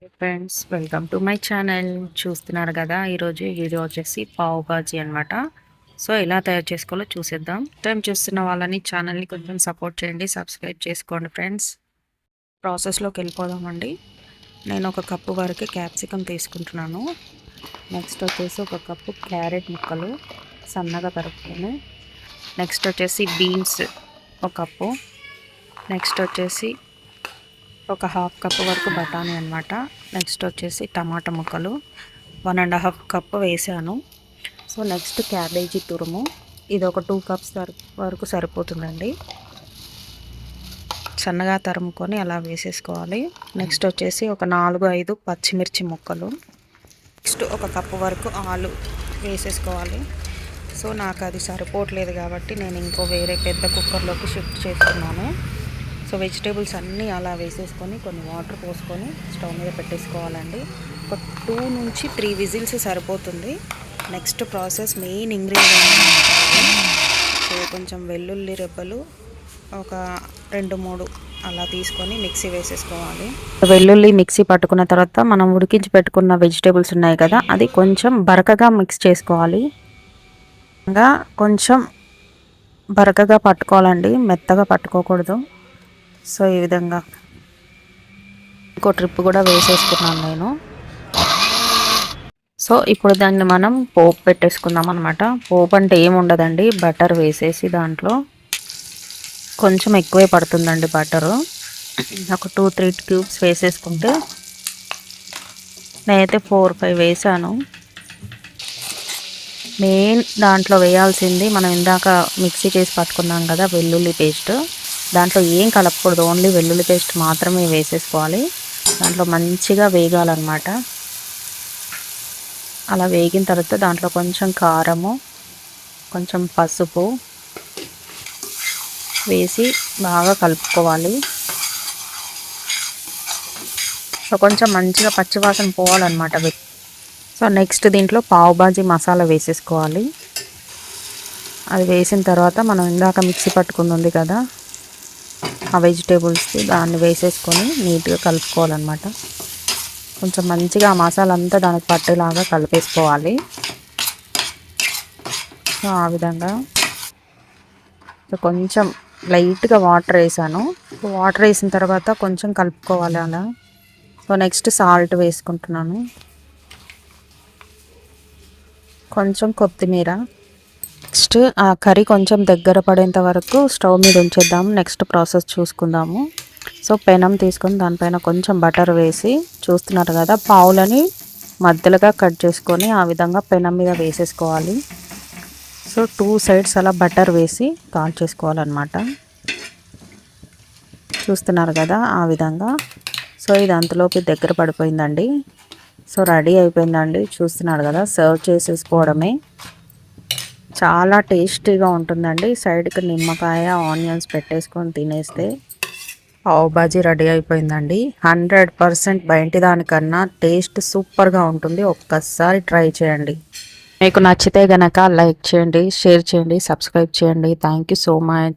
Friends, welcome to my channel. చూస్తున్నారు కదా, ఈరోజు వీడియో వచ్చేసి పావ్ బాజీ అనమాట. సో ఎలా తయారు చేసుకోవాలో చూసేద్దాం. టైం చూస్తున్న వాళ్ళని ఛానల్ని కొంచెం సపోర్ట్ చేయండి, సబ్స్క్రైబ్ చేసుకోండి ఫ్రెండ్స్. ప్రాసెస్లోకి వెళ్ళిపోదామండి. నేను ఒక కప్పు వరకు క్యాప్సికమ్ తీసుకుంటున్నాను. నెక్స్ట్ వచ్చేసి ఒక కప్పు క్యారెట్ ముక్కలు సన్నగా తరుపుకొని, నెక్స్ట్ వచ్చేసి బీన్స్ ఒక కప్పు, నెక్స్ట్ వచ్చేసి ఒక హాఫ్ కప్ వరకు బఠానీ అనమాట. నెక్స్ట్ వచ్చేసి టమాటా ముక్కలు 1.5 కప్పు వేసాను. సో నెక్స్ట్ క్యాబేజీ తురుము, ఇది ఒక 2 కప్స్ వరకు సరిపోతుందండి. సన్నగా తరుముకొని అలా వేసేసుకోవాలి. నెక్స్ట్ వచ్చేసి ఒక 4-5 పచ్చిమిర్చి ముక్కలు, నెక్స్ట్ ఒక కప్పు వరకు ఆలు వేసేసుకోవాలి. సో నాకు అది సరిపోవట్లేదు కాబట్టి నేను ఇంకో వేరే పెద్ద కుక్కర్లోకి షిఫ్ట్ చేస్తున్నాను. సో వెజిటేబుల్స్ అన్నీ అలా వేసేసుకొని కొన్ని వాటర్ పోసుకొని స్టవ్ మీద పెట్టేసుకోవాలండి. ఒక 2 నుంచి 3 విజిల్స్ సరిపోతుంది. Next process main ingredient. So కొంచెం వెల్లుల్లి రెబ్బలు ఒక 2-3 అలా తీసుకొని మిక్సీ వేసేసుకోవాలి. వెల్లుల్లి మిక్సీ పట్టుకున్న తర్వాత మనం ఉడికించి పెట్టుకున్న వెజిటేబుల్స్ ఉన్నాయి కదా, అది కొంచెం బరకగా మిక్స్ చేసుకోవాలి. ఇంకా కొంచెం బరకగా పట్టుకోవాలండి, మెత్తగా పట్టుకోకూడదు. సో ఈ విధంగా ఇంకో ట్రిప్ కూడా వేసేసుకున్నాను నేను. సో ఇప్పుడు దాన్ని మనం పోపు పెట్టేసుకుందాం అనమాట. పోపు అంటే ఏముండదండి, బటర్ వేసేసి దాంట్లో కొంచెం ఎక్కువే పడుతుందండి బటరు. ఒక 2-3 క్యూబ్స్ వేసేసుకుంటే, నేనైతే 4-5 వేసాను. మెయిన్ దాంట్లో వేయాల్సింది, మనం ఇందాక మిక్సీ చేసి పట్టుకున్నాం కదా వెల్లుల్లి పేస్ట్, దాంట్లో ఏం కలపకూడదు, ఓన్లీ వెల్లుల్లి పేస్ట్ మాత్రమే వేసేసుకోవాలి. దాంట్లో మంచిగా వేగాలన్నమాట. అలా వేగిన తర్వాత దాంట్లో కొంచెం కారము, కొంచెం పసుపు వేసి బాగా కలుపుకోవాలి. సో కొంచెం మంచిగా పచ్చివాసన పోవాలన్నమాట. సో నెక్స్ట్ దీంట్లో పావ్ బాజీ మసాలా వేసేసుకోవాలి. అది వేసిన తర్వాత మనం ఇందాక మిక్సీ పట్టుకుంది ఉంది కదా ఆ వెజిటేబుల్స్కి, దాన్ని వేసేసుకొని నీట్గా కలుపుకోవాలన్నమాట. కొంచెం మంచిగా ఆ మసాలా అంతా దానికి పట్టేలాగా కలిపేసుకోవాలి. సో ఆ విధంగా కొంచెం లైట్గా వాటర్ వేసాను. వాటర్ వేసిన తర్వాత కొంచెం కలుపుకోవాలి అలా. సో నెక్స్ట్ సాల్ట్ వేసుకుంటున్నాను, కొంచెం కొత్తిమీర. నెక్స్ట్ ఆ కర్రీ కొంచెం దగ్గర పడేంత వరకు స్టవ్ మీద ఉంచేద్దాం. నెక్స్ట్ ప్రాసెస్ చూసుకుందాము. సో పెనం తీసుకొని దానిపైన కొంచెం బటర్ వేసి, చూస్తున్నారు కదా పావులని మధ్యలోగా కట్ చేసుకొని ఆ విధంగా పెనం మీద వేసేసుకోవాలి. సో 2 సైడ్స్ అలా బటర్ వేసి కాల్ చేసుకోవాలన్నమాట. చూస్తున్నారు కదా ఆ విధంగా. సో ఇది అంతలోకి దగ్గర పడిపోయిందండి. సో రెడీ అయిపోయిందండి. చూస్తున్నారు కదా, సర్వ్ చేసేసుకోవడమే. చాలా టేస్టీగా ఉంటుందండి. సైడ్కి నిమ్మకాయ, ఆనియన్స్ పెట్టేసుకొని తినేస్తే పావ్ బాజీ రెడీ అయిపోయిందండి. 100% బయటి దానికన్నా టేస్ట్ సూపర్గా ఉంటుంది. ఒక్కసారి ట్రై చేయండి. మీకు నచ్చితే గనక లైక్ చేయండి, షేర్ చేయండి, సబ్స్క్రైబ్ చేయండి. Thank you so much.